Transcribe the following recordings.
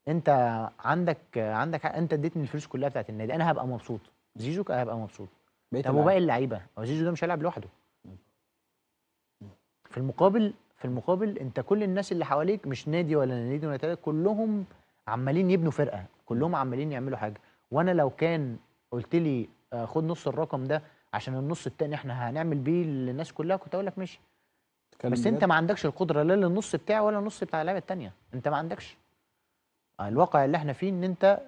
انت عندك حق، انت اديتني الفلوس كلها بتاعت النادي، انا هبقى مبسوط، زيزو هيبقى مبسوط. بقيه طب اللعيبه. وباقي اللعيبه؟ هو زيزو ده مش هيلعب لوحده. في المقابل انت كل الناس اللي حواليك مش نادي ولا نادي ولا تلاته، كلهم عمالين يبنوا فرقه، كلهم عمالين يعملوا حاجه. وانا لو كان قلت لي خد نص الرقم ده عشان النص التاني احنا هنعمل بيه للناس كلها، كنت اقول لك ماشي. تتكلم بس انت بجد؟ ما عندكش القدره لا للنص بتاعي ولا النص بتاع اللعيبه التانيه، انت ما عندكش. الواقع اللي احنا فيه ان انت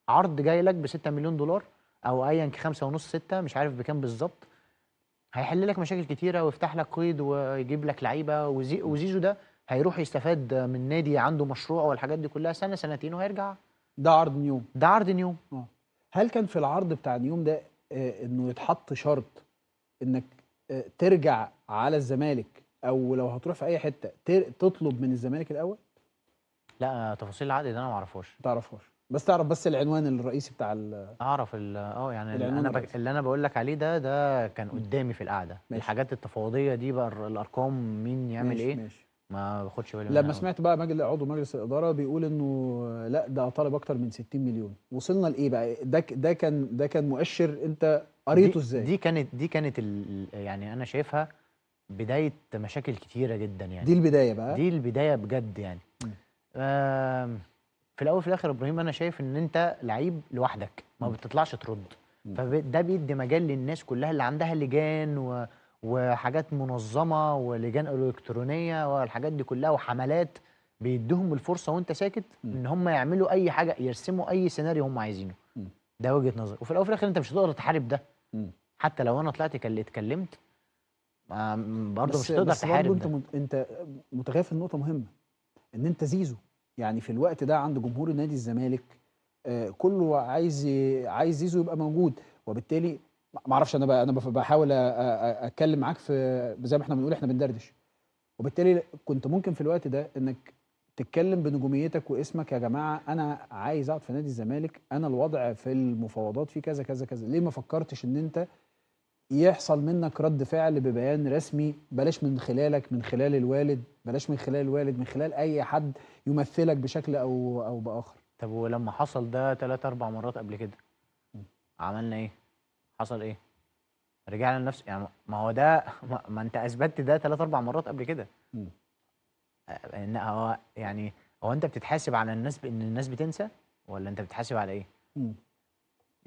عرض جاي لك ب 6 مليون دولار او ايا 5 ونص 6، مش عارف بكام بالظبط، هيحل لك مشاكل كتيره ويفتح لك قيد ويجيب لك لعيبه، وزيزو ده هيروح يستفاد من نادي عنده مشروع والحاجات دي كلها سنه سنتين وهيرجع. ده عرض نيوم. ده عرض نيوم. هل كان في العرض بتاع نيوم ده انه يتحط شرط انك ترجع على الزمالك، او لو هتروح في اي حته تطلب من الزمالك الاول؟ لا، تفاصيل العقد ده انا ما اعرفهاش. ما تعرفهاش، بس تعرف بس العنوان الرئيسي بتاع اعرف يعني العنوان الرئيسي. اللي انا بقول لك عليه ده كان قدامي في القعده، ماشي. الحاجات التفاوضيه دي بقى الارقام مين يعمل ماشي ايه ماشي. ما باخدش بالي منها لما قوي. سمعت بقى عضو مجلس الاداره بيقول انه لا ده طالب اكتر من 60 مليون، وصلنا لايه بقى؟ ده كان مؤشر انت قريته ازاي؟ دي كانت يعني انا شايفها بدايه مشاكل كتيره جدا يعني. دي البدايه بقى. دي البدايه بجد يعني. م. آم، في الاول وفي الاخر يا ابراهيم، انا شايف ان انت لعيب لوحدك ما م. بتطلعش ترد. م. فده بيدي مجال للناس كلها اللي عندها لجان وحاجات منظمه ولجان الكترونيه والحاجات دي كلها وحملات، بيديهم الفرصه وانت ساكت م. ان هم يعملوا اي حاجه، يرسموا اي سيناريو هم عايزينه. م. ده وجهه نظر. وفي الاول وفي الاخر انت مش هتقدر تحارب ده. م. حتى لو انا طلعت اتكلمت، برضه مش هتقدر بس برضه تحارب انت ده. انت متغافل نقطه مهمه، ان انت زيزو، يعني في الوقت ده عند جمهور نادي الزمالك كله عايز زيزو يبقى موجود، وبالتالي ما اعرفش، انا بحاول اتكلم معاك في زي ما احنا بنقول، احنا بندردش، وبالتالي كنت ممكن في الوقت ده انك تتكلم بنجوميتك واسمك: يا جماعه انا عايز اقعد في نادي الزمالك، انا الوضع في المفاوضات في كذا كذا كذا. ليه ما فكرتش ان انت يحصل منك رد فعل ببيان رسمي، بلاش من خلالك، من خلال الوالد، بلاش من خلال الوالد، من خلال اي حد يمثلك بشكل او باخر؟ طب ولما حصل ده 3 4 مرات قبل كده م. عملنا ايه؟ حصل ايه؟ رجعنا لنفس يعني، ما هو ده ما انت اثبتت ده 3 4 مرات قبل كده. م. ان هو يعني، هو انت بتتحاسب على الناس بان الناس بتنسى، ولا انت بتتحاسب على ايه؟ م.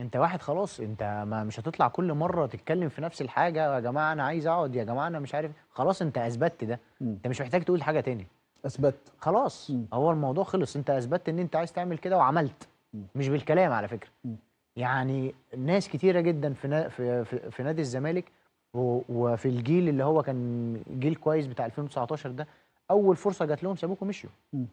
انت واحد خلاص، انت ما مش هتطلع كل مره تتكلم في نفس الحاجه، يا جماعه انا عايز اقعد، يا جماعه انا مش عارف، خلاص انت اثبتت ده. م. انت مش محتاج تقول حاجه تاني. اثبت. خلاص م. هو الموضوع خلص، انت اثبتت ان انت عايز تعمل كده وعملت. م. مش بالكلام على فكره. م. يعني ناس كتيره جدا في نادي الزمالك وفي الجيل اللي هو كان جيل كويس بتاع 2019 ده، اول فرصه جات لهم سابوك ومشيوا. م.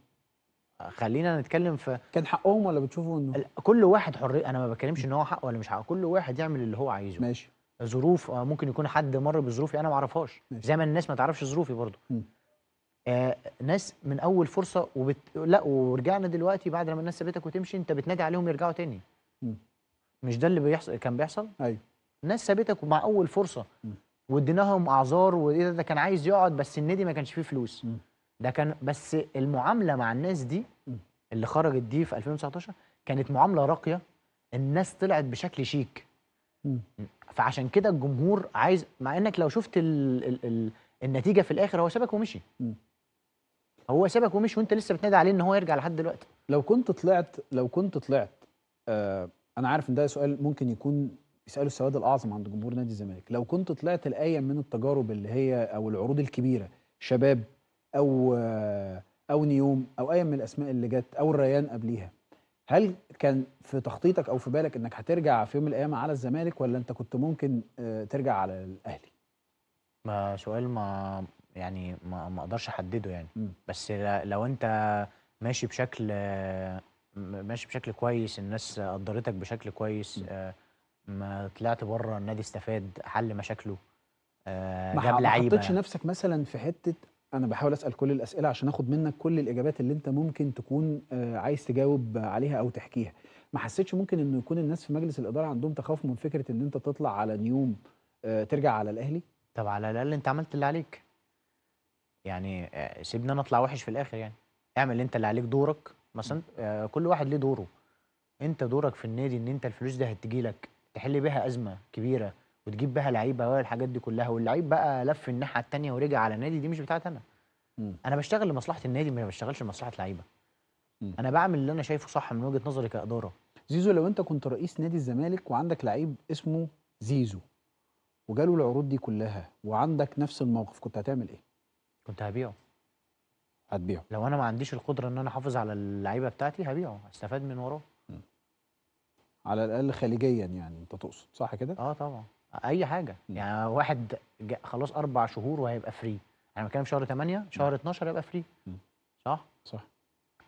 خلينا نتكلم في كان حقهم ولا بتشوفوا انه؟ كل واحد حريه، انا ما م. بتكلمش ان هو حق ولا مش حق، كل واحد يعمل اللي هو عايزه. ماشي. ظروف، ممكن يكون حد مر بظروفي انا ما اعرفهاش، ماشي. زي ما الناس ما تعرفش ظروفي برضو. م. ناس من اول فرصه لا، ورجعنا دلوقتي بعد لما الناس سابتك وتمشي انت بتنادي عليهم يرجعوا تاني. م. مش ده اللي كان بيحصل. ايوه. ناس سابتك ومع اول فرصه م. واديناهم اعذار، وايه ده كان عايز يقعد بس النادي ما كانش فيه فلوس. م. ده كان بس المعامله مع الناس دي م. اللي خرجت دي في 2019 كانت معامله راقيه. الناس طلعت بشكل شيك. م. فعشان كده الجمهور عايز، مع انك لو شفت النتيجه في الاخر هو سابك ومشي. م. هو سابك ومشي وانت لسه بتنادي عليه ان هو يرجع لحد دلوقتي. لو كنت طلعت انا عارف ان ده سؤال ممكن يكون يساله السواد الاعظم عند جمهور نادي الزمالك. لو كنت طلعت لاي من التجارب اللي هي او العروض الكبيره، شباب او نيوم او اي من الاسماء اللي جت او الريان قبليها، هل كان في تخطيطك او في بالك انك هترجع في يوم من الايام على الزمالك، ولا انت كنت ممكن ترجع على الاهلي؟ ما سؤال، ما يعني ما اقدرش احدده يعني. م. بس لو انت ماشي بشكل ماشي بشكل كويس، الناس قدرتك بشكل كويس، م. ما طلعت بره النادي، استفاد، حل مشاكله، جاب ما حطيتش لعيبه. نفسك مثلا في حته؟ انا بحاول اسال كل الاسئله عشان اخد منك كل الاجابات اللي انت ممكن تكون عايز تجاوب عليها او تحكيها. ما حسيتش ممكن انه يكون الناس في مجلس الاداره عندهم تخوف من فكره ان انت تطلع على نيوم ترجع على الاهلي؟ طب على الاقل انت عملت اللي عليك يعني. سيبني انا اطلع وحش في الاخر يعني. اعمل انت اللي عليك دورك، مثلا كل واحد ليه دوره. انت دورك في النادي ان انت الفلوس دي هتجي لك تحل بيها ازمه كبيره وتجيب بيها لعيبه والحاجات دي كلها، واللعيب بقى لف الناحيه التانيه ورجع على نادي، دي مش بتاعتي انا. مم. انا بشتغل لمصلحه النادي، ما بشتغلش لمصلحه لعيبه. مم. انا بعمل اللي انا شايفه صح من وجهه نظري كاداره. زيزو، لو انت كنت رئيس نادي الزمالك وعندك لعيب اسمه زيزو وجاله العروض دي كلها وعندك نفس الموقف، كنت هتعمل ايه؟ كنت هبيعه. هتبيعه؟ لو انا ما عنديش القدره ان انا احافظ على اللعيبه بتاعتي هبيعه، استفاد من وراه. على الاقل خليجيا يعني، انت تقصد صح كده؟ اه طبعا. اي حاجه مم. يعني، واحد خلاص 4 شهور وهيبقى فري. انا بتكلم شهر 8 شهر 12 هيبقى فري. مم. صح. صح.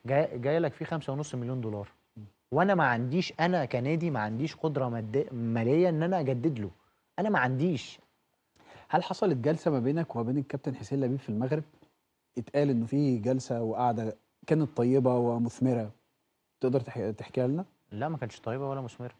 جاي لك فيه 5.5 مليون دولار، وانا ما عنديش، انا كنادي ما عنديش قدره ماليه ان انا اجدد له. انا ما عنديش. هل حصلت جلسه ما بينك وما بين الكابتن حسين لبيب في المغرب؟ اتقال انه في جلسه وقعده كانت طيبه ومثمره، تقدر تحكيها لنا؟ لا ما كانتش طيبه ولا مثمره.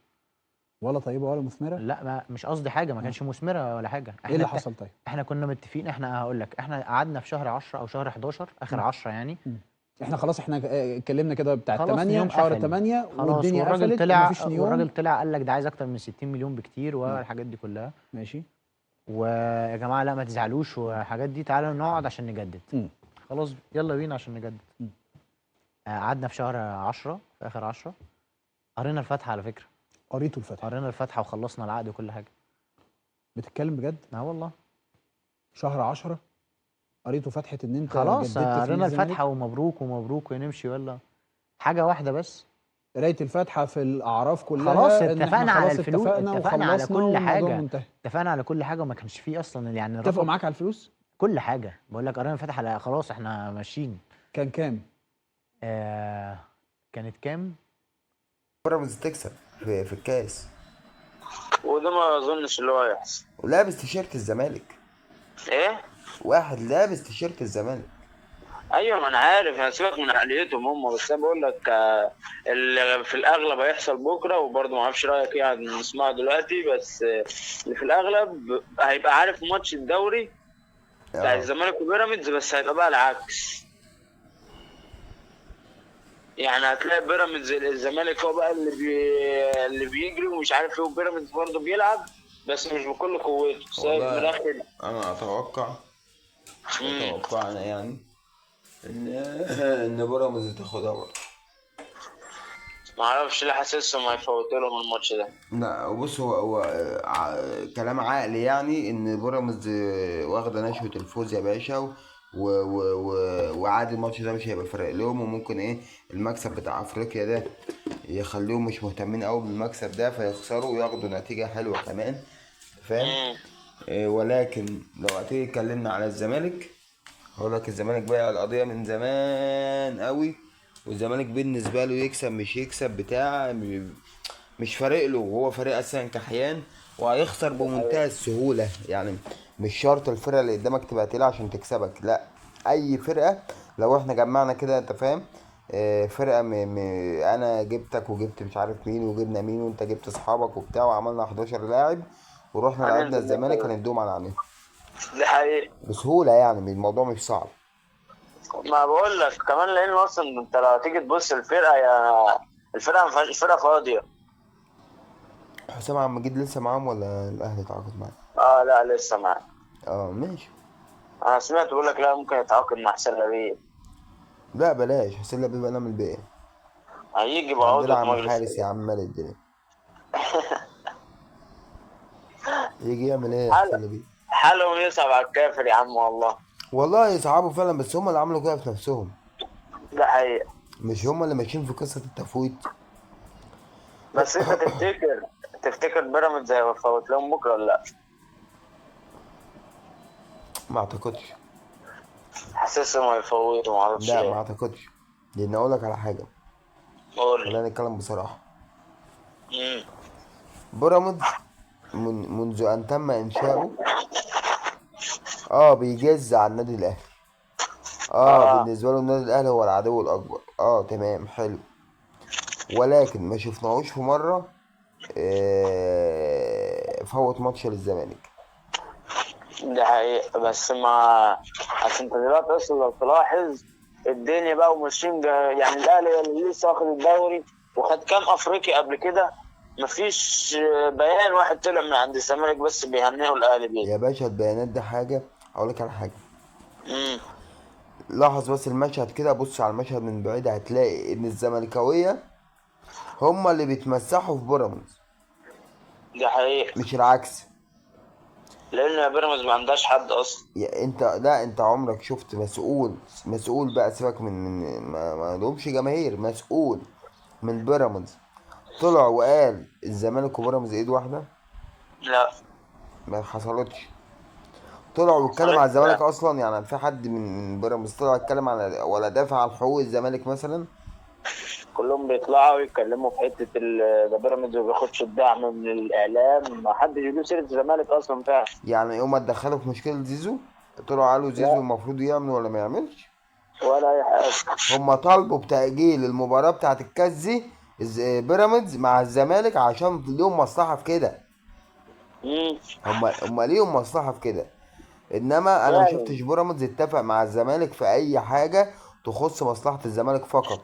ولا طيبه ولا مثمره؟ لا ما مش قصدي حاجه، ما آه. كانش مثمره ولا حاجه. ايه اللي حصل طيب؟ احنا كنا متفقين، احنا هقول لك، احنا قعدنا في شهر 10 او شهر 11 اخر مم. 10 يعني. مم. احنا خلاص، احنا اتكلمنا كده بتاع خلاص 8 نيوم شهر قفل 8 خلاص، والدنيا قفلت ومفيش نيوم. والراجل طلع قال لك ده عايز اكتر من 60 مليون بكتير مم. والحاجات دي كلها. ماشي. ويا جماعه لا ما تزعلوش والحاجات دي، تعالوا نقعد عشان نجدد. مم. خلاص يلا بينا عشان نجدد. مم. قعدنا في شهر 10 في اخر 10 قرينا الفاتحه على فكره. قريته الفتح؟ قرينا الفاتحه وخلصنا العقد وكل حاجه. بتتكلم بجد؟ اه والله. شهر 10 قريته فتحة ان انت خلاص جددت في نادي قرينا الزمالك؟ الفاتحه ومبروك ومبروك ونمشي ولا حاجه واحده بس. قراية الفاتحة في الأعراف خلاص كلها ان احنا اتفقنا على خلاص الفلوس، اتفقنا اتفقنا على وخلصنا كل والموضوع حاجه. منتهي. اتفقنا على كل حاجه وما كانش فيه اصلا يعني اتفقوا الرقم. معاك على الفلوس؟ كل حاجه بقول لك قرينا الفاتحه، لا خلاص احنا ماشيين. كان كام؟ كانت كام؟ بيراميدز تكسب في الكاس وده ما اظنش اللي هو هيحصل. ولابس تيشيرت الزمالك. ايه؟ واحد لابس تيشيرت الزمالك. ايوه ما انا عارف، انا سيبك من عقليتهم هم، بس انا بقول لك اللي في الاغلب هيحصل بكره، وبرضه ما اعرفش رايك ايه نسمعه دلوقتي، بس اللي في الاغلب هيبقى عارف ماتش الدوري بتاع الزمالك وبيراميدز، بس هيبقى بقى العكس. يعني هتلاقي بيراميدز الزمالك هو بقى اللي بيجري ومش عارف ايه، وبيراميدز برضه بيلعب بس مش بكل قوته، سايب من الاخر. انا اتوقع انا يعني ان بيراميدز تاخدها برضه. ما اعرفش ليه حاسسهم هيفوتوا لهم الماتش ده. لا بص، هو كلام عقلي يعني ان بيراميدز واخده نشوة الفوز يا باشا، وعادي الماتش ده مش هيبقى فارق لهم، وممكن ايه المكسب بتاع افريقيا ده يخليهم مش مهتمين قوي بالمكسب ده فيخسروا وياخدوا نتيجة حلوة كمان، فاهم؟ ولكن لو هتيجي اتكلمنا على الزمالك، هقول لك الزمالك بايع القضية من زمان قوي، والزمالك بالنسبة له يكسب مش يكسب بتاع مش فارق له، وهو فريق اساسا كحيان وهيخسر بمنتهى السهولة. يعني مش شرط الفرقة اللي قدامك تبقى تقيلة عشان تكسبك، لا اي فرقة لو احنا جمعنا كده انت فاهم، فرقة انا جبتك وجبت مش عارف مين وجبنا مين وانت جبت اصحابك وبتاع وعملنا 11 لاعب ورحنا لعبنا الزمالك هندوم على عينيهم. دي حقيقة بسهولة يعني، الموضوع مش صعب. ما بقول لك كمان، لان اصلا انت لو تيجي تبص الفرقة، الفرقة ما فيهاش، الفرقة فاضية. حسام عبد المجيد لسه معاهم ولا الاهلي اتعاقد معاه؟ لا لسه معاه. ماشي. انا سمعت بقول لك لا ممكن يتعاقد مع حسين لبيب. لا بلاش حسين لبيب، انا من الباقي هيجي عندنا بعوضة عم مجلس حارس يا عم مال الدنيا. يجي يعمل ايه حسين لبيب؟ حالهم يصعب على الكافر يا عم والله. والله يصعبوا فعلا، بس هم اللي عملوا كده في نفسهم. ده حقيقة. مش هم اللي ماشيين في قصة التفويت. بس انت تفتكر بيراميدز هيفوت لهم بكرة ولا لا؟ ما اعتقدش. حاسسهم هيفوتوا، ما اعرفش لا ليه. ما اعتقدش، لان اقول لك على حاجة، قول لي. خلينا نتكلم بصراحة. بيراميدز منذ ان تم انشاؤه بيجز على النادي الاهلي. بالنسبه له النادي الاهلي هو العدو الاكبر. تمام حلو، ولكن ما شفناهوش في مره فوت ماتش للزمالك. ده حقيقة، بس ما عشان انت دلوقتي اصلا لو تلاحظ الدنيا بقى وماشيين يعني الاهلي اللي لسه واخد الدوري وخد كام افريقي قبل كده، مفيش بيان واحد طلع من عند الزمالك بس بيهنئوا الاهلي بيه. يا باشا البيانات دي حاجه، اقول لك على حاجه. امم لاحظ بس المشهد كده، بص على المشهد من بعيد هتلاقي ان الزملكاويه هما اللي بيتمسحوا في بيراميدز، دي حقيقة، مش العكس. لان بيراميدز ما عندهاش حد اصلا. انت لا، انت عمرك شفت مسؤول بقى، سيبك من ما لهمش جماهير، مسؤول من بيراميدز طلع وقال الزمالك وبيراميدز ايد واحده؟ لا، ما حصلتش. طلع واتكلم على حصلت الزمالك فعلا. اصلا؟ يعني في حد من بيراميدز طلع اتكلم على ولا دافع عن حقوق الزمالك مثلا؟ كلهم بيطلعوا يتكلموا في حته ده بيراميدز ما بياخدش الدعم من الاعلام، ما حدش يجيب سيره الزمالك اصلا فعلا. يعني يوم ما اتدخلوا في مشكله زيزو طلعوا قالوا زيزو لا، المفروض يعمل ولا ما يعملش؟ ولا اي حاجه. هم طالبوا بتأجيل المباراة بتاعت الكاس دي، بيراميدز مع الزمالك، عشان ليهم مصلحة في كده. امم هم ليهم مصلحة في كده. انما انا ما فعلا. شفتش بيراميدز اتفق مع الزمالك في اي حاجة تخص مصلحة الزمالك فقط.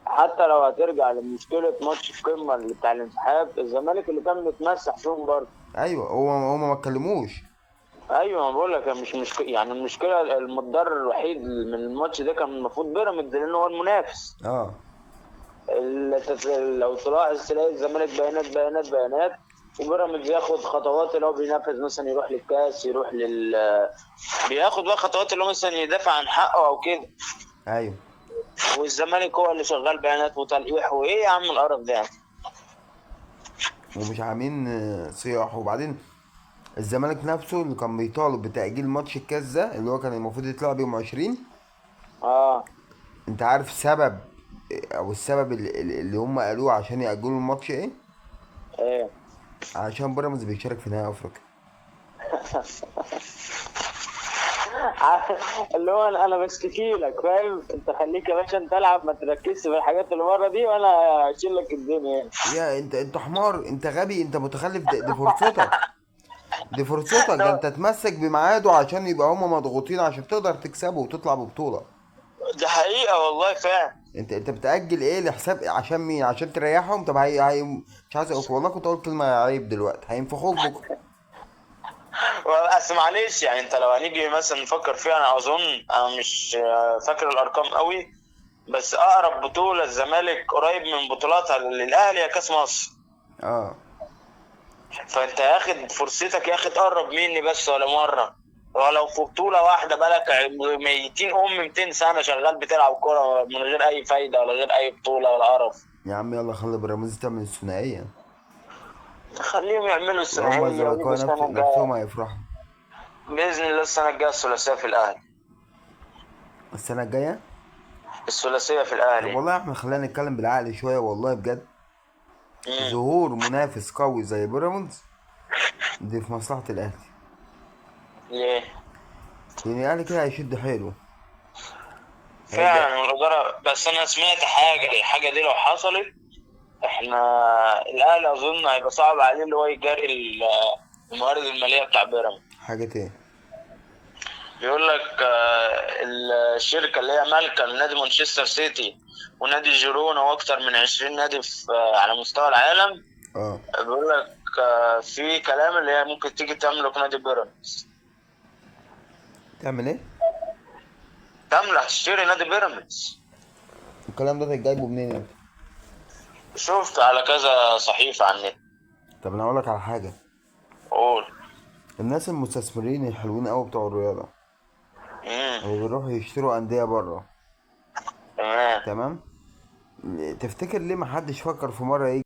حتى لو هترجع لمشكله ماتش القمه اللي بتاع الانسحاب، الزمالك اللي كان متمسح فيهم برضه. ايوه، هم ما اتكلموش. ايوه، ما بقول لك مش مشكله، يعني المشكله المتضرر الوحيد من الماتش ده كان المفروض بيراميدز لان هو المنافس. اه، لو تلاحظ تلاقي الزمالك بيانات وبيراميدز ياخد خطوات، اللي هو بينافس مثلا يروح للكاس، يروح بياخد بقى خطوات اللي هو مثلا يدافع عن حقه او كده. ايوه. والزمالك هو اللي شغال بيانات وتلقيح، وايه يا عم القرف ده يعني. ومش عاملين صياح. وبعدين الزمالك نفسه اللي كان بيطالب بتأجيل ماتش الكاس ده اللي هو كان المفروض يتلعب يوم 20، اه، انت عارف سبب، او السبب اللي هم قالوه عشان يأجلوا الماتش ايه؟ ايه. عشان بيراميدز بيشارك في نهائي افريقيا. اللي هو انا بشتكي لك، فاهم؟ انت خليك يا باشا انت العب، ما تركزش في الحاجات اللي بره دي، وانا هشيل لك الدنيا يعني. يا انت حمار، انت غبي، انت متخلف. دي فرصتك، دي فرصتك، ده انت تمسك بميعاده عشان يبقى هما مضغوطين عشان تقدر تكسبه وتطلع ببطولة. دي حقيقة والله فعلا. انت بتأجل ايه لحساب عشان مين؟ عشان تريحهم؟ طب هي مش عايز اقول، والله كنت اقول كلمة عيب دلوقتي، هينفخوك بكره. بس معلش يعني، انت لو هنيجي مثلا نفكر فيها، انا اظن انا مش فاكر الارقام قوي، بس اقرب بطولة الزمالك قريب من بطولاتها للاهلي يا كاس مصر. اه، فانت ياخد فرصتك، ياخد تقرب مني بس ولا مرة، ولو في بطولة واحدة بقالك ميتين 200 سنة شغال بتلعب كورة من غير أي فايدة ولا غير أي بطولة ولا قرف. يا عم يلا خلي بيراميدز تعمل الثنائية، خليهم يعملوا وهم الثنائية ويجوا الزملكاويه السنة نفسهم الجاية. هيفرحوا. بإذن الله السنة الجاية الثلاثية في الأهلي. السنة الجاية. الثلاثية في طب الأهلي. والله يا احمد خلينا نتكلم بالعقل شوية، والله بجد. مم. ظهور منافس قوي زي بيراميدز دي في مصلحة الأهلي، ليه؟ لأن الأهلي كده هيشد حيله. هيبقى فعلا الإدارة، بس أنا سمعت الحاجة دي لو حصلت، إحنا الأهلي أظن هيبقى صعب عليه اللي هو يجاري الموارد المالية بتاع بيراميدز. حاجة ايه؟ بيقول لك الشركة اللي هي مالكة لنادي مانشستر سيتي ونادي جيرونا واكتر من 20 نادي في على مستوى العالم. اه. بيقول لك في كلام اللي هي ممكن تيجي تملك نادي بيراميدز. تعمل ايه؟ تملك تشتري نادي بيراميدز. الكلام ده جايبه منين انت؟ شفت على كذا صحيفة على النت. طب انا هقولك على حاجة. قول. الناس المستثمرين الحلوين قوي بتوع الرياضة اللي بيروحوا يشتروا أندية بره، تمام. تمام؟ تفتكر ليه محدش فكر في مرة